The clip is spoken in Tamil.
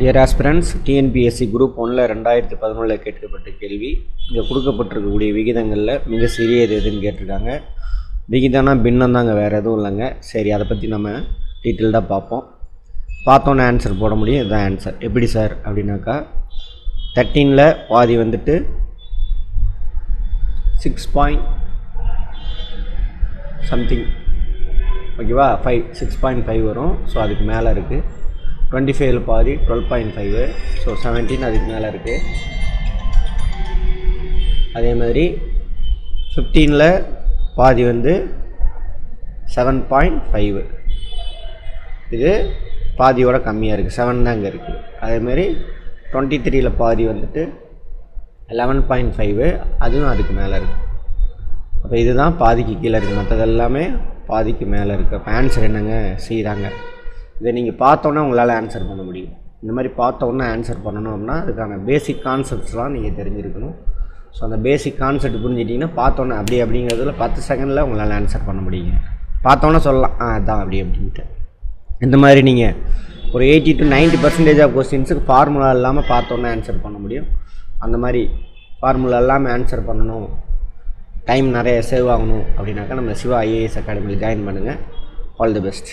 டியர் ஆஸ்பிரண்ட்ஸ், டிஎன்பிஎஸ்சி குரூப் 1ல் 2011 கேட்கப்பட்ட கேள்வி. இங்கே கொடுக்கப்பட்டிருக்கக்கூடிய விகிதங்களில் மிக சிறியது எதுன்னு கேட்டிருக்காங்க. விகிதம்னா பின்னம் தாங்க, வேறு எதுவும் இல்லைங்க. சரி, அதை பற்றி நம்ம டீட்டெயில்டாக பார்ப்போம். பார்த்தோன்னே ஆன்சர் போட முடியும். இதுதான் ஆன்சர். எப்படி சார் அப்படின்னாக்கா, 13ல் பாதி வந்துட்டு 6 ஓகேவா, 6.5 வரும். ஸோ அதுக்கு மேலே இருக்குது. 25ல் பாதி 12.5. ஸோ 17 அதுக்கு மேலே இருக்குது. அதே மாதிரி 15ல் பாதி வந்து 7.5. இது பாதியோட கம்மியாக இருக்குது, 7 தான் இங்கே இருக்குது. அதேமாதிரி 23ல் பாதி வந்துட்டு 11.5. அதுவும் அதுக்கு மேலே இருக்குது. அப்போ இதுதான் பாதிக்கு கீழே இருக்குது, மற்றது எல்லாமே பாதிக்கு மேலே இருக்குது. அப்போ ஆன்சர் என்னங்க? சி தாங்க. இதை நீங்கள் பார்த்தோன்னே உங்களால் ஆன்சர் பண்ண முடியும். இந்த மாதிரி பார்த்தோன்னே ஆன்சர் பண்ணணும் அப்படின்னா அதுக்கான பேசிக் கான்செப்ட்ஸ்லாம் நீங்கள் தெரிஞ்சிருக்கணும். ஸோ அந்த பேசிக் கான்செப்ட் புரிஞ்சிட்டிங்கன்னா பார்த்தோன்னே அப்படிங்கிறதுல 10 செகண்டில் உங்களால் ஆன்சர் பண்ண முடியுங்க. பார்த்தோன்னே சொல்லலாம் அதான் அப்படின்ட்டு. இந்த மாதிரி நீங்கள் ஒரு 80 to 90% ஆஃப் கொஸ்டின்ஸுக்கு ஃபார்முலா இல்லாமல் பார்த்தோன்னே ஆன்சர் பண்ண முடியும். அந்த மாதிரி ஃபார்முலா இல்லாமல் ஆன்சர் பண்ணணும், டைம் நிறைய சேவ் ஆகணும் அப்படின்னாக்கா நம்ம சிவா ஐஏஎஸ் அகாடமியில் ஜாயின் பண்ணுங்கள். All the best.